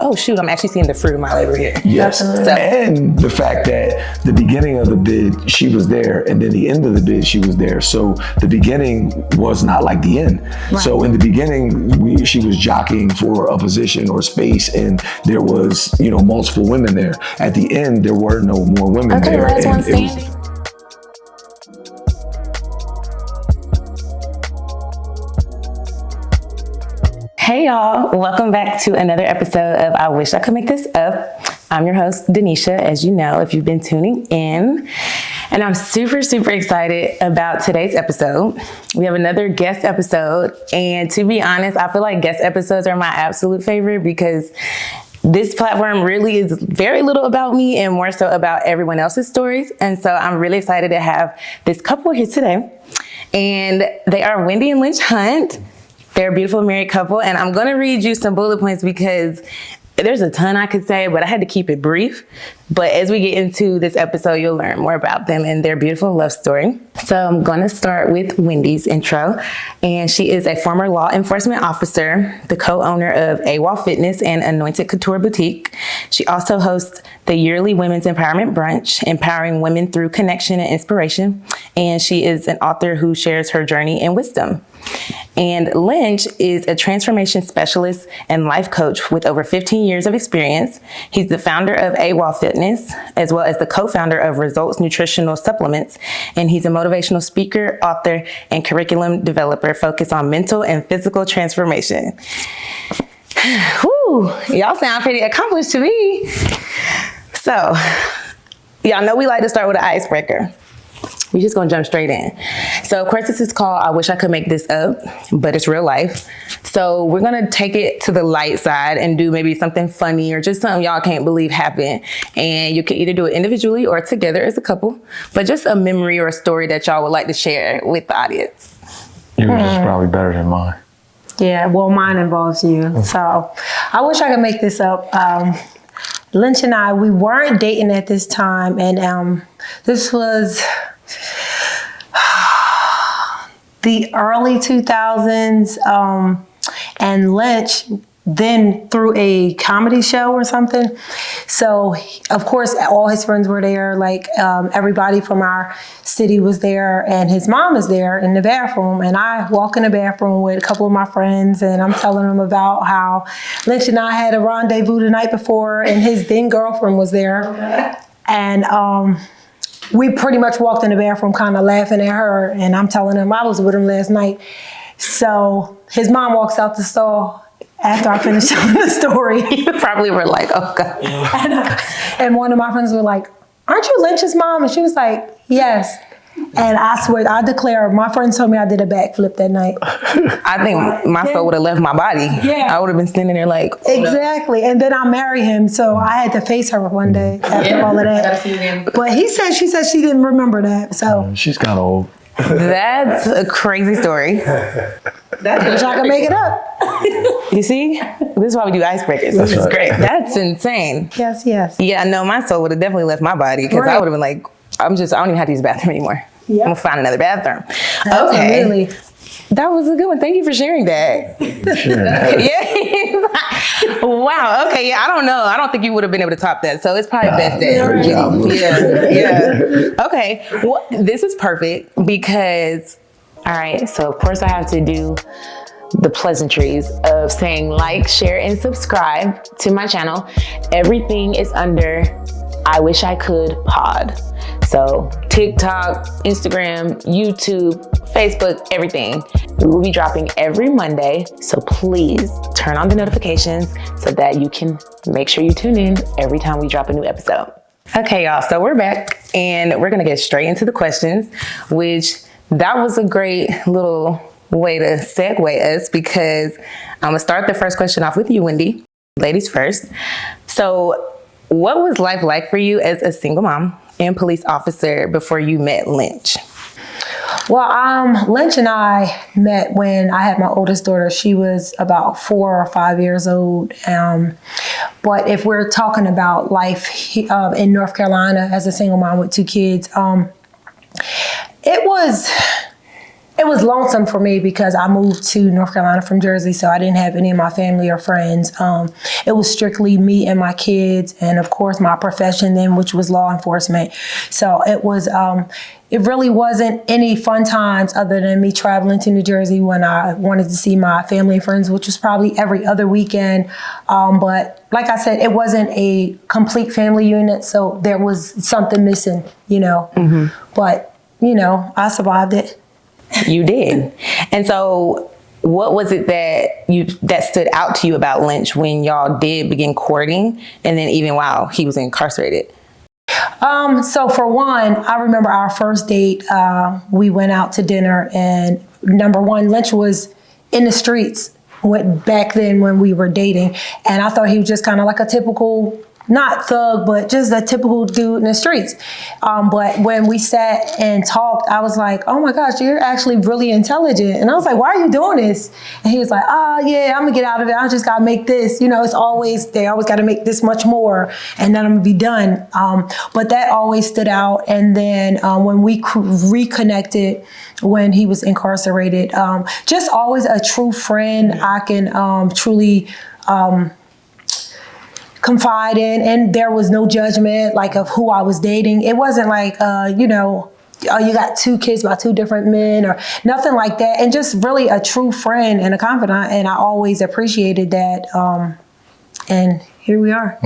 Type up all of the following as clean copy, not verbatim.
oh shoot, I'm actually seeing the fruit of my labor here. Yes, and the fact that the beginning of the bid, she was there, and then the end of the bid, she was there. So the beginning was not like the end. Right. So in the beginning, she was jockeying for a position or space, and there was, multiple women there. At the end, there were no more women there. Last one standing. Hey y'all, welcome back to another episode of I Wish I Could Make This Up. I'm your host, Doneshia, as you know, if you've been tuning in. And I'm super, super excited about today's episode. We have another guest episode. And to be honest, I feel like guest episodes are my absolute favorite because this platform really is very little about me and more so about everyone else's stories. And so I'm really excited to have this couple here today. And they are Wendy and Lynch Hunt. They're a beautiful married couple, and I'm going to read you some bullet points because there's a ton I could say, but I had to keep it brief. But as we get into this episode, you'll learn more about them and their beautiful love story. So I'm going to start with Wendy's intro, and she is a former law enforcement officer, the co-owner of AWOL Fitness and Anointed Couture Boutique. She also hosts the yearly Women's Empowerment Brunch, empowering women through connection and inspiration. And she is an author who shares her journey and wisdom. And Lynch is a transformation specialist and life coach with over 15 years of experience. He's the founder of AWOL Fitness, as well as the co-founder of Results Nutritional Supplements. And he's a motivational speaker, author, and curriculum developer focused on mental and physical transformation. Whew, y'all sound pretty accomplished to me. So, y'all know we like to start with an icebreaker. We're just gonna jump straight in. So of course this is called I Wish I Could Make This Up, but it's real life. So we're gonna take it to the light side and do maybe something funny or just something y'all can't believe happened. And you can either do it individually or together as a couple, but just a memory or a story that y'all would like to share with the audience. Yours is probably better than mine. Yeah, well, mine involves you. So I wish I could make this up. Lynch and I, we weren't dating at this time, and this was the early 2000s, and Lynch then threw a comedy show or something. So, of course, all his friends were there. Like, everybody from our city was there, and his mom was there in the bathroom. And I walk in the bathroom with a couple of my friends, and I'm telling them about how Lynch and I had a rendezvous the night before, and his then girlfriend was there. Okay. And we pretty much walked in the bathroom kind of laughing at her, and I'm telling him I was with him last night. So his mom walks out the stall after I finished telling the story. You probably were like, oh God. And one of my friends were like, aren't you Lynch's mom? And she was like, yes. And I swear, I declare, my friends told me I did a backflip that night. I think my soul would have left my body. Yeah. I would have been standing there like, exactly. And then I married him, so I had to face her one day after all of that. But she said she didn't remember that. So she's kind of old. That's a crazy story. I wish I could make it up. You see? This is why we do icebreakers. This is great. That's insane. Yes. Yeah, no, my soul would have definitely left my body because I would have been like, I don't even have to use the bathroom anymore. Yep. I'm gonna find another bathroom. Okay. Really. That was a good one. Thank you for sharing that. Yeah. Wow. Okay. Yeah. I don't know. I don't think you would have been able to top that. So it's probably best that. Yeah. Okay. Well, this is perfect because, all right. So of course I have to do the pleasantries of saying like, share, and subscribe to my channel. Everything is under I Wish I Could Pod. So TikTok, Instagram, YouTube, Facebook, everything. We will be dropping every Monday. So please turn on the notifications so that you can make sure you tune in every time we drop a new episode. Okay, y'all. So we're back and we're going to get straight into the questions, which that was a great little way to segue us because I'm going to start the first question off with you, Wendy. Ladies first. So what was life like for you as a single mom and police officer before you met Lynch? Well, Lynch and I met when I had my oldest daughter. She was about 4 or 5 years old. But if we're talking about life in North Carolina as a single mom with 2 kids, it was it was lonesome for me because I moved to North Carolina from Jersey, so I didn't have any of my family or friends. It was strictly me and my kids, and of course my profession then, which was law enforcement. So it was, it really wasn't any fun times other than me traveling to New Jersey when I wanted to see my family and friends, which was probably every other weekend. But like I said, it wasn't a complete family unit, so there was something missing, you know. But, you know, I survived it. You did. And so what was it that stood out to you about Lynch when y'all did begin courting, and then even while he was incarcerated? So for one, I remember our first date, we went out to dinner, and number one, Lynch was in the streets back then when we were dating. And I thought he was just kind of like a typical, not thug, but just a typical dude in the streets. But when we sat and talked, I was like, oh my gosh, you're actually really intelligent. And I was like, why are you doing this? And he was like, oh yeah, I'm gonna get out of it. I just gotta make this, you know, they always gotta make this much more and then I'm gonna be done. But that always stood out. And then when we reconnected, when he was incarcerated, just always a true friend I can truly, confide in, and there was no judgment like of who I was dating. It wasn't like, you know, oh, you got 2 kids by 2 different men or nothing like that. And just really a true friend and a confidant. And I always appreciated that. And here we are.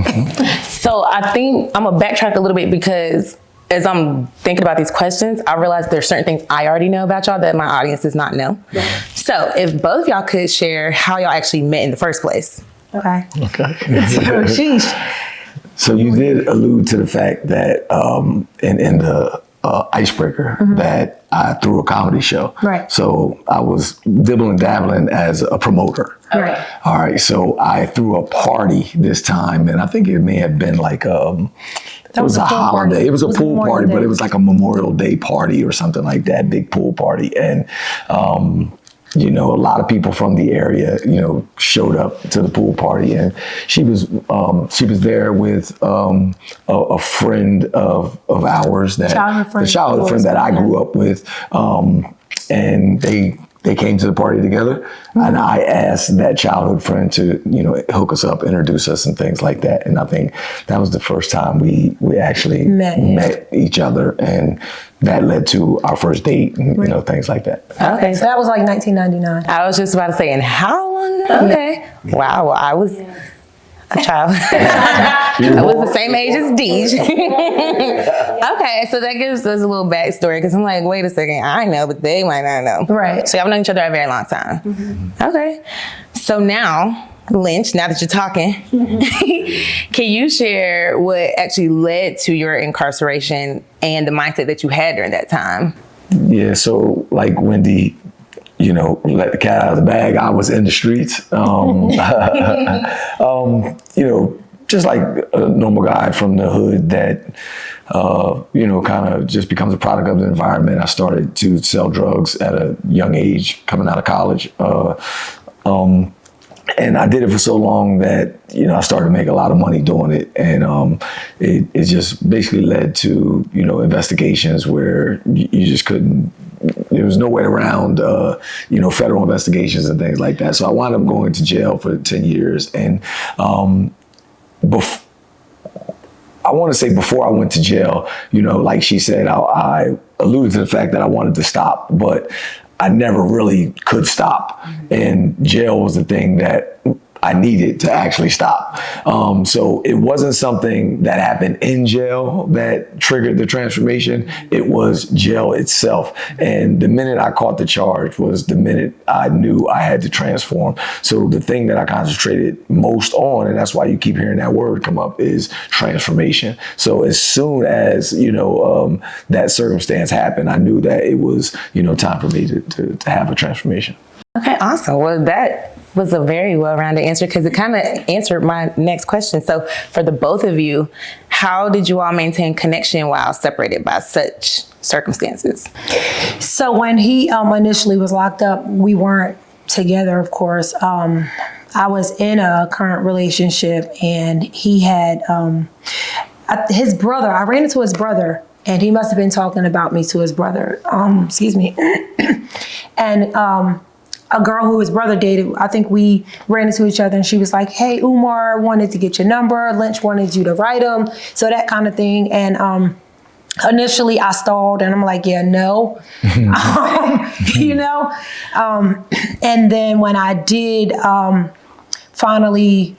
So I think I'm gonna backtrack a little bit because as I'm thinking about these questions, I realized there's certain things I already know about y'all that my audience does not know. Yeah. So if both of y'all could share how y'all actually met in the first place. Okay. Sheesh. So you did allude to the fact that in the icebreaker that I threw a comedy show. Right. So I was dibbling dabbling as a promoter. Right. All right. So I threw a party this time, and I think it may have been like it was a holiday. It was a pool party, but it was like a Memorial Day party or something like that, big pool party. And you know, a lot of people from the area, you know, showed up to the pool party, and she was there with a friend of ours, the childhood friend that I grew up with, and they came to the party together, and I asked that childhood friend to, you know, hook us up, introduce us, and things like that. And I think that was the first time we actually met each other, and that led to our first date, and you know, things like that. Okay, so that was like 1999. I was just about to say, and how long ago? Okay. Wow, well, I was a child. I was the same age as Deej. Okay, so that gives us a little backstory, because I'm like, wait a second, I know, but they might not know. Right. So y'all known each other a very long time. Okay. So now, Lynch, now that you're talking, can you share what actually led to your incarceration and the mindset that you had during that time? Yeah, so like Wendy, you know, let the cat out of the bag. I was in the streets, you know, just like a normal guy from the hood that, you know, kind of just becomes a product of the environment. I started to sell drugs at a young age, coming out of college. And I did it for so long that, you know, I started to make a lot of money doing it. And it just basically led to, you know, investigations where you just couldn't, there was no way around, you know, federal investigations and things like that. So I wound up going to jail for 10 years. And I want to say before I went to jail, you know, like she said, I alluded to the fact that I wanted to stop, but I never really could stop. And jail was the thing that I needed to actually stop. So it wasn't something that happened in jail that triggered the transformation. It was jail itself. And the minute I caught the charge was the minute I knew I had to transform. So the thing that I concentrated most on, and that's why you keep hearing that word come up, is transformation. So as soon as, you know, that circumstance happened, I knew that it was, you know, time for me to have a transformation. Okay, awesome. Well, that was a very well-rounded answer, because it kind of answered my next question. So for the both of you, how did you all maintain connection while separated by such circumstances? So when he initially was locked up, we weren't together, of course. I was in a current relationship, and he had his brother. I ran into his brother, and he must have been talking about me to his brother. Excuse me. And a girl who his brother dated, I think we ran into each other and she was like, hey, Umar wanted to get your number. Lynch wanted you to write him. So that kind of thing. And initially I stalled and I'm like, yeah, no. You know? And then when I did finally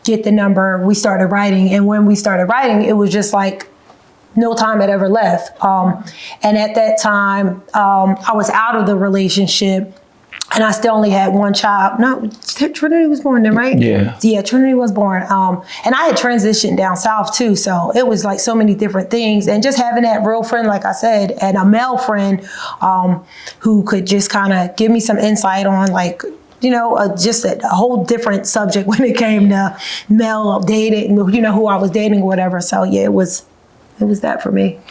get the number, we started writing. And when we started writing, it was just like no time had ever left. And at that time, I was out of the relationship. And I still only had one child. No, Trinity was born then, right? Yeah. Yeah, Trinity was born. And I had transitioned down south too. So it was like so many different things. And just having that real friend, like I said, and a male friend who could just kind of give me some insight on like, you know, just a whole different subject when it came to male dating, you know, who I was dating or whatever. So yeah, it was that for me.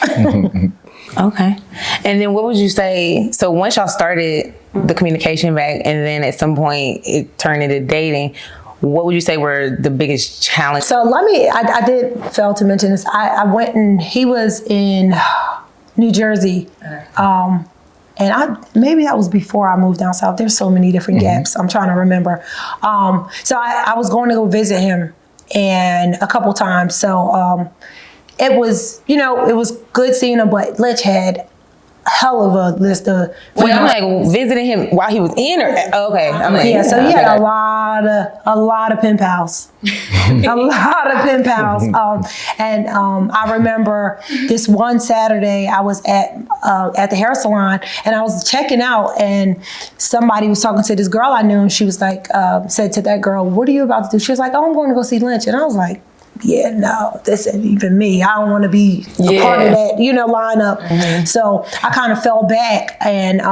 Okay. And then what would you say, so once y'all started the communication back and then at some point it turned into dating, what would you say were the biggest challenges? So I did fail to mention this. I went and he was in New Jersey. And maybe that was before I moved down south. There's so many different gaps. I'm trying to remember. So I was going to go visit him and a couple times. So it was, you know, it was good seeing him, but Lynch had hell of a list of. Wait, I'm like visiting him while he was in, or okay? I'm like, yeah. So he had a lot of pen pals, a lot of pen pals. And I remember this one Saturday I was at the hair salon and I was checking out and somebody was talking to this girl I knew and she was like, said to that girl, "What are you about to do?" She was like, "Oh, I'm going to go see Lynch," and I was like, yeah, no, this ain't even me. I don't want to be a part of that, you know, lineup. So I kind of fell back and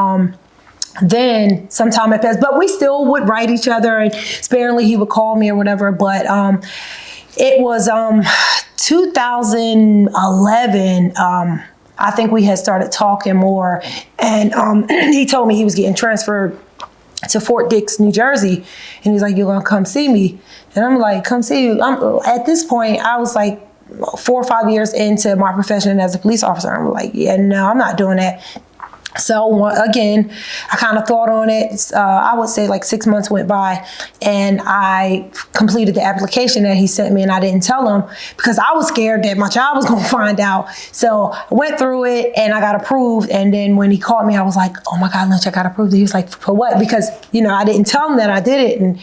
then some time had passed, but we still would write each other and sparingly he would call me or whatever. But it was 2011, I think we had started talking more and he told me he was getting transferred to Fort Dix, New Jersey. And he's like, "You're going to come see me." And I'm like, "Come see you." At this point, I was like 4 or 5 years into my profession as a police officer. I'm like, yeah, no, I'm not doing that. So again, I kind of thought on it. I would say like 6 months went by and I completed the application that he sent me and I didn't tell him because I was scared that my child was going to find out. So I went through it and I got approved. And then when he called me, I was like, "Oh my God, Lynch, I got approved." He was like, "For what?" Because, you know, I didn't tell him that I did it. And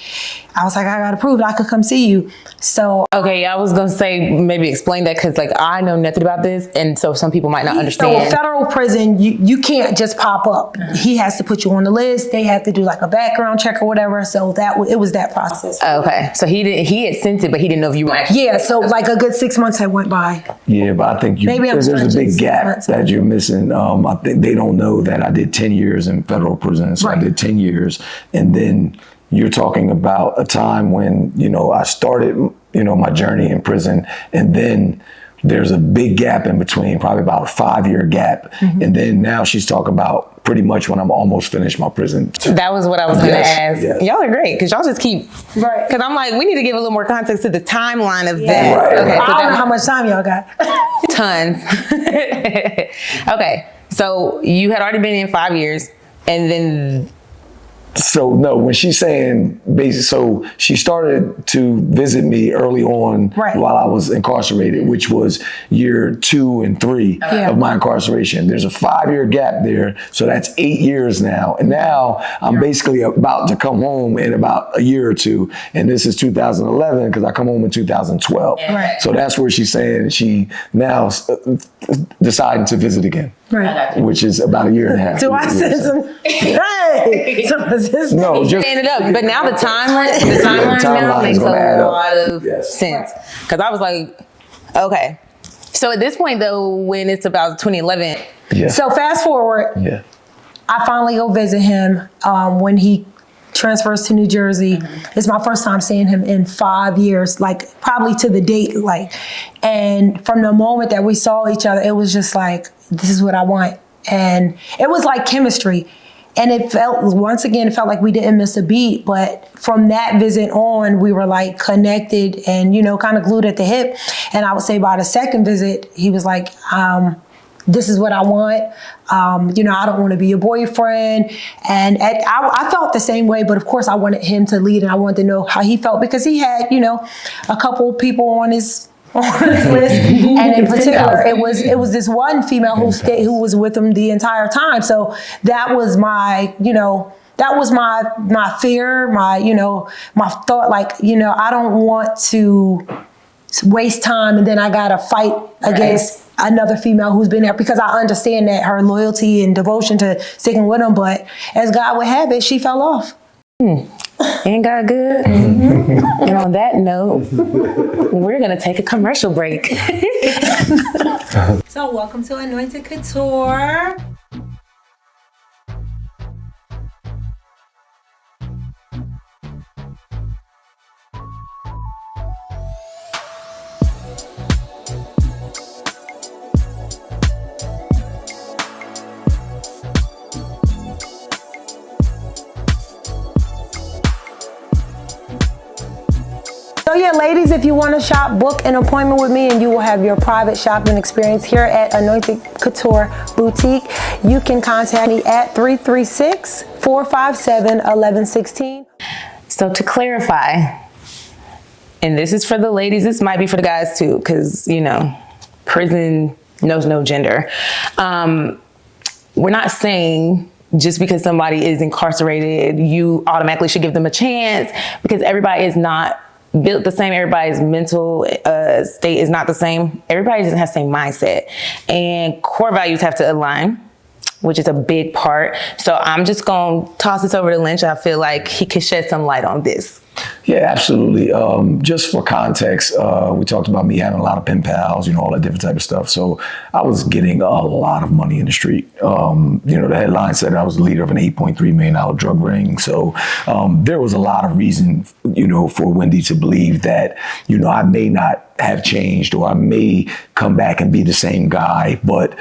I was like, "I got approved. I could come see you." So. Okay, I was going to say, maybe explain that because like I know nothing about this. And so some people might not understand. So federal prison, you can't just pop up. He has to put you on the list. They have to do like a background check or whatever. So it was that process. Okay, so he had sent it, but he didn't know if you were actually. Yeah, so like a good 6 months had went by. Yeah, but I think there's a big gap that you're missing. I think they don't know that I did 10 years in federal prison. So right. I did 10 years. And then you're talking about a time when, you know, I started, you know, my journey in prison and then there's a big gap in between, probably about a 5-year gap. And then now she's talking about pretty much when I'm almost finished my prison. That was what I was going to ask. Yes. Y'all are great because y'all just keep, right. Because I'm like, we need to give a little more context to the timeline of that. Right. Okay, so I don't know how much time y'all got. Tons. Okay, so you had already been in 5 years and then. So no, when she's saying basically, so she started to visit me early on right. while I was incarcerated, which was year 2 and 3 of my incarceration. There's a 5-year gap there. So that's 8 years now. And now I'm basically about to come home in about a year or two. And this is 2011 because I come home in 2012. Right. So that's where she's saying she now decided to visit again. Right. Which is about a year and a half. Do I send some? Hey! No, just ended up. But now the timeline now makes a lot of sense. Because I was like, okay. So at this point, though, when it's about 2011. Yeah. So fast forward. Yeah. I finally go visit him when he transfers to New Jersey. It's my first time seeing him in 5 years, like probably to the date, like. And from the moment that we saw each other, it was just like, this is what I want. And it was like chemistry. And it felt like we didn't miss a beat. But from that visit on, we were like connected and, you know, kind of glued at the hip. And I would say by the second visit, he was like, this is what I want. I don't want to be your boyfriend. And I felt the same way, but of course I wanted him to lead and I wanted to know how he felt because he had, a couple people on his list. And in particular, it was this one female who was with him the entire time. So that was my, that was my fear, my thought, I don't want to waste time and then I gotta fight against another female who's been there, because I understand that her loyalty and devotion to sticking with him, but as God would have it, she fell off. Ain't God good? And on that note, we're gonna take a commercial break. So welcome to Anointed Couture. So yeah, ladies, if you want to shop, book an appointment with me and you will have your private shopping experience here at Anointed Couture Boutique. You can contact me at 336-457-1116. So to clarify, and this is for the ladies, this might be for the guys too, because, prison knows no gender. We're not saying just because somebody is incarcerated, you automatically should give them a chance, because everybody is not built the same. Everybody's mental state is not the same. Everybody doesn't have the same mindset, and core values have to align, which is a big part. So I'm just going to toss this over to Lynch. I feel like he could shed some light on this. Yeah, absolutely. Just for context, we talked about me having a lot of pen pals, all that different type of stuff. So I was getting a lot of money in the street. The headline said I was the leader of an $8.3 million drug ring. So there was a lot of reason, for Wendy to believe that, I may not have changed or I may come back and be the same guy, but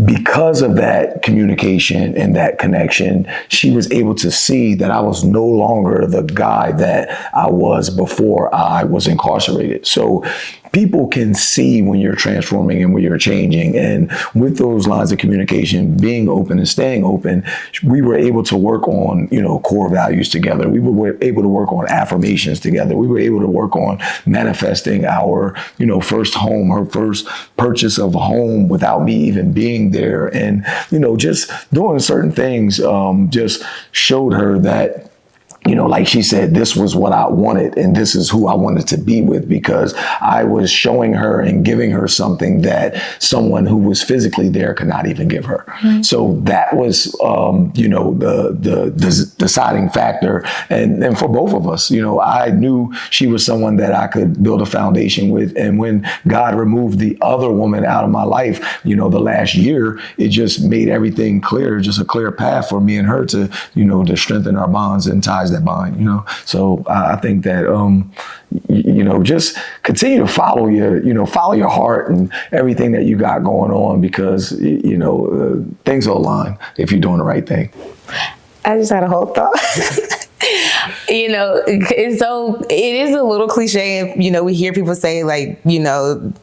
because of that communication and that connection, she was able to see that I was no longer the guy that I was before I was incarcerated. So people can see when you're transforming and when you're changing. And with those lines of communication, being open and staying open, we were able to work on, core values together. We were able to work on affirmations together. We were able to work on manifesting our, first home, her first purchase of a home without me even being there. And, just doing certain things just showed her that, like she said, this was what I wanted and this is who I wanted to be with, because I was showing her and giving her something that someone who was physically there could not even give her. Mm-hmm. So that was, the deciding factor. And for both of us, I knew she was someone that I could build a foundation with. And when God removed the other woman out of my life, the last year, it just made everything clear, just a clear path for me and her to, to strengthen our bonds and ties that bind, So I think that, just continue to follow your heart and everything that you got going on, because, things will align if you're doing the right thing. I just had a whole thought. It is a little cliche. We hear people say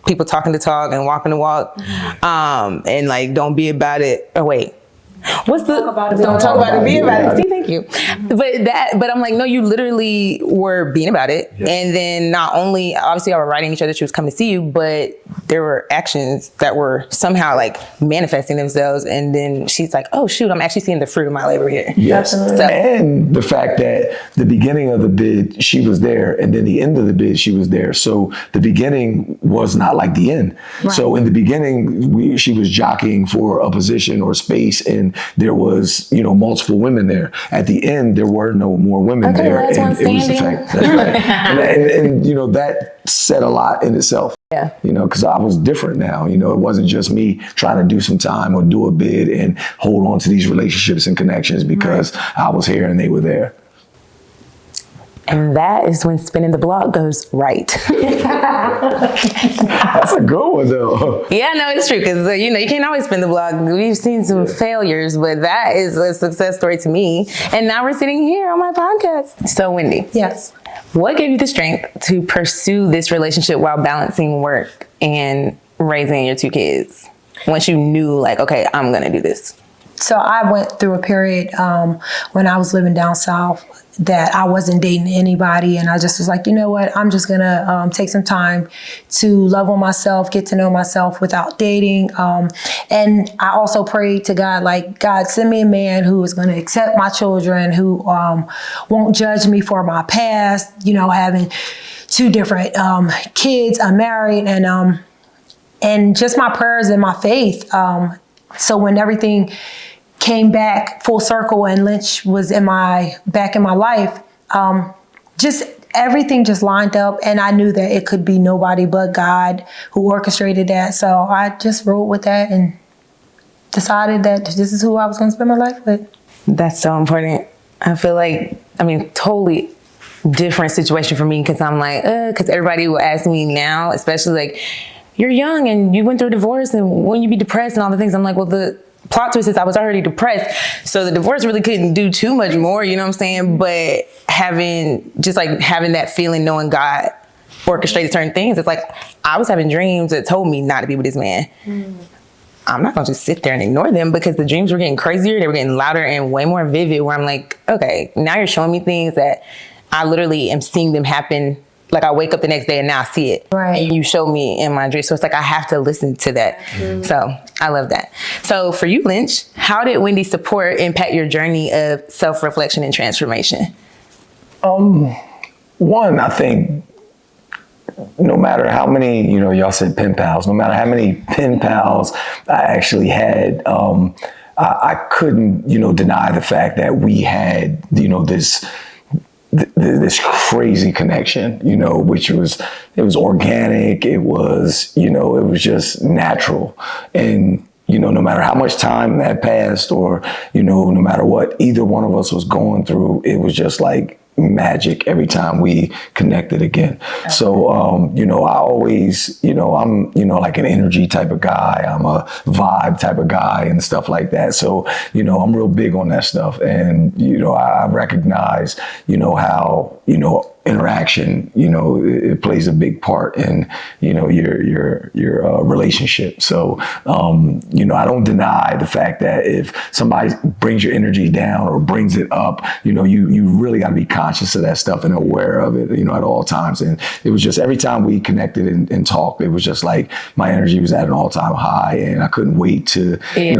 people talking the talk and walking the walk, and don't be about it. Oh, wait. What's the don't talk about it, be about it. See, thank you. But I'm like, no, you literally were being about it. Yes. And then not only, obviously, I was writing each other, she was coming to see you, but there were actions that were somehow manifesting themselves. And then she's like, oh, shoot, I'm actually seeing the fruit of my labor here. Yes. So, and the fact that the beginning of the bid, she was there. And then the end of the bid, she was there. So the beginning was not like the end. Right. So in the beginning, she was jockeying for a position or space, and there was, multiple women there. At the end, there were no more women there. And it was the fact. That's right. and that said a lot in itself. Yeah. Because I was different now. It wasn't just me trying to do some time or do a bid and hold on to these relationships and connections because I was here and they were there. And that is when spinning the block goes right. That's a good one, though. Yeah, no, it's true. Because, you can't always spin the block. We've seen some failures, but that is a success story to me. And now we're sitting here on my podcast. So, Wendy. Yes. What gave you the strength to pursue this relationship while balancing work and raising your two kids? once you knew like, okay, I'm going to do this? So I went through a period when I was living down south that I wasn't dating anybody. And I just was like, you know what, I'm just going to take some time to love on myself, get to know myself without dating. And I also prayed to God, like, God, send me a man who is going to accept my children, who won't judge me for my past, you know, having 2 different kids, I'm married, and just my prayers and my faith. So when everything came back full circle and Lynch was back in my life, just everything just lined up, and I knew that it could be nobody but God who orchestrated that. So I just rolled with that and decided that this is who I was going to spend my life with. That's so important. I feel like, totally different situation for me, because I'm like, because everybody will ask me now, especially like, you're young and you went through a divorce and wouldn't you be depressed and all the things. I'm like, well, the plot twist is I was already depressed. So the divorce really couldn't do too much more, you know what I'm saying? But having that feeling, knowing God orchestrated certain things, it's like, I was having dreams that told me not to be with this man. I'm not gonna just sit there and ignore them, because the dreams were getting crazier. They were getting louder and way more vivid, where I'm like, okay, now you're showing me things that I literally am seeing them happen. Like, I wake up the next day and now I see it. Right. And you show me in my dream. So it's like, I have to listen to that. So I love that. So for you, Lynch, how did Wendy's support impact your journey of self-reflection and transformation? One, I think no matter how many, y'all said pen pals, no matter how many pen pals I actually had, I couldn't, deny the fact that we had, this crazy connection, which was organic. It was, it was just natural. And, no matter how much time had passed, or, no matter what either one of us was going through, it was just like magic every time we connected again. So, I always, I'm, like an energy type of guy. I'm a vibe type of guy and stuff like that. So, I'm real big on that stuff. And, I recognize, how, interaction, it plays a big part in, your relationship. So, I don't deny the fact that if somebody brings your energy down or brings it up, you really got to be conscious of that stuff and aware of it, at all times. And it was just every time we connected and talked, it was just like my energy was at an all-time high, and I couldn't wait to,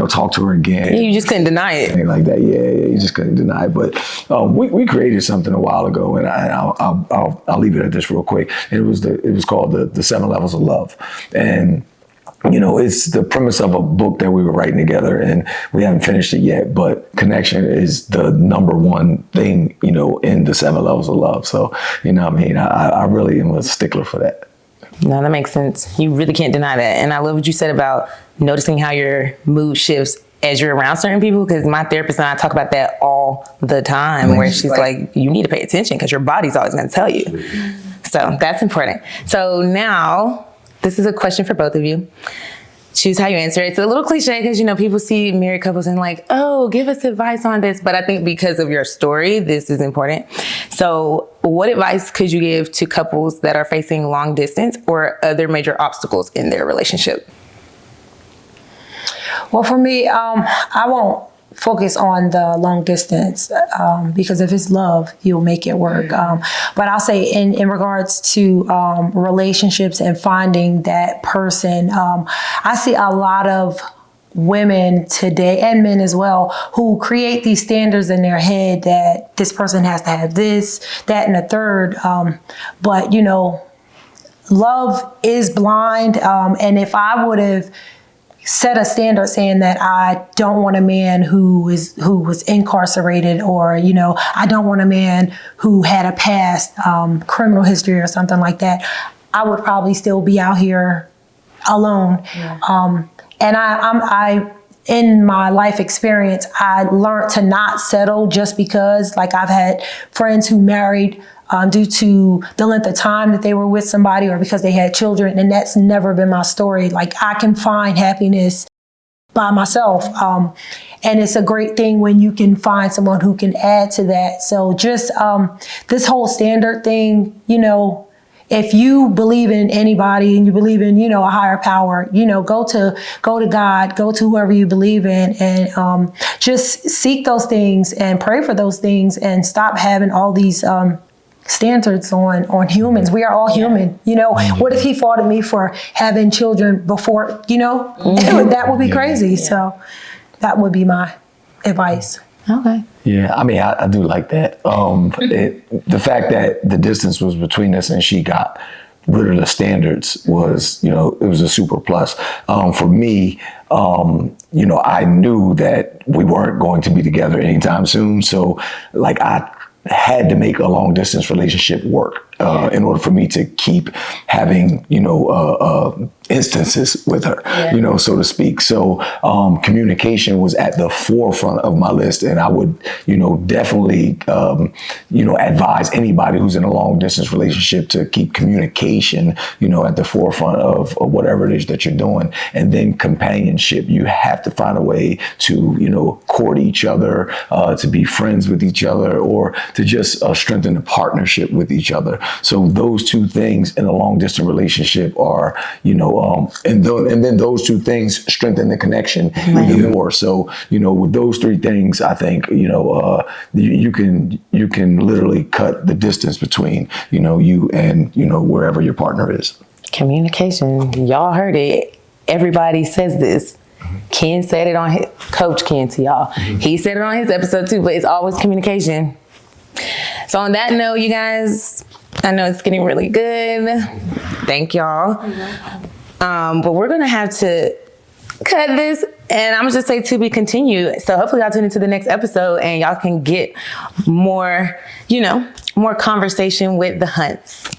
talk to her again. You just couldn't deny it. Anything like that. Yeah, you just couldn't deny it. But we created something a while ago, and I'll leave it at this real quick. And it was called the 7 Levels of Love. And it's the premise of a book that we were writing together, and we haven't finished it yet, but connection is the number one thing, in the 7 levels of love. So, I really am a stickler for that. No, that makes sense. You really can't deny that. And I love what you said about noticing how your mood shifts as you're around certain people, because my therapist and I talk about that all the time, where she's like, you need to pay attention because your body's always going to tell you. So that's important. So now, this is a question for both of you. Choose how you answer it. It's a little cliche because, people see married couples and like, oh, give us advice on this. But I think because of your story, this is important. So what advice could you give to couples that are facing long distance or other major obstacles in their relationship? Well, for me, I won't focus on the long distance because if it's love, you'll make it work. But I'll say in regards to relationships and finding that person, I see a lot of women today, and men as well, who create these standards in their head that this person has to have this, that, and a third. But, love is blind. And if I would have set a standard saying that I don't want a man who was incarcerated, or, I don't want a man who had a past criminal history or something like that, I would probably still be out here alone. Yeah. And I in my life experience, I learned to not settle just because, like, I've had friends who married due to the length of time that they were with somebody, or because they had children, and that's never been my story. Like, I can find happiness by myself. And it's a great thing when you can find someone who can add to that. So just this whole standard thing, if you believe in anybody and you believe in, you know, a higher power, you know, go to God, go to whoever you believe in, and just seek those things and pray for those things, and stop having all these standards on humans. We are all human. You know, what if he fought at me for having children before, you know, that would be crazy. So that would be my advice. Okay. Yeah, I mean, I do like that. The fact that the distance was between us and she got rid of the standards was, you know, it was a super plus. For me, you know, I knew that we weren't going to be together anytime soon. So like I had to make a long distance relationship work in order for me to keep having, you know, instances with her, you know, so to speak. So communication was at the forefront of my list, and I would, you know, definitely, you know, advise anybody who's in a long distance relationship to keep communication, you know, at the forefront of whatever it is that you're doing. And then companionship, you have to find a way to, you know, court each other, to be friends with each other, or to just strengthen the partnership with each other. So those two things in a long distance relationship are, you know, and then those two things strengthen the connection even more. So, you know, with those three things, I think, you know, you can literally cut the distance between, you know, you and, you know, wherever your partner is. Communication. Y'all heard it. Everybody says this. Ken said it on his, Coach Ken to y'all. He said it on his episode too, but it's always communication. So on that note, you guys, I know it's getting really good. Thank y'all. But we're going to have to cut this, and I'm going to just say to be continued. So hopefully y'all tune into the next episode and y'all can get more, you know, more conversation with the Hunts.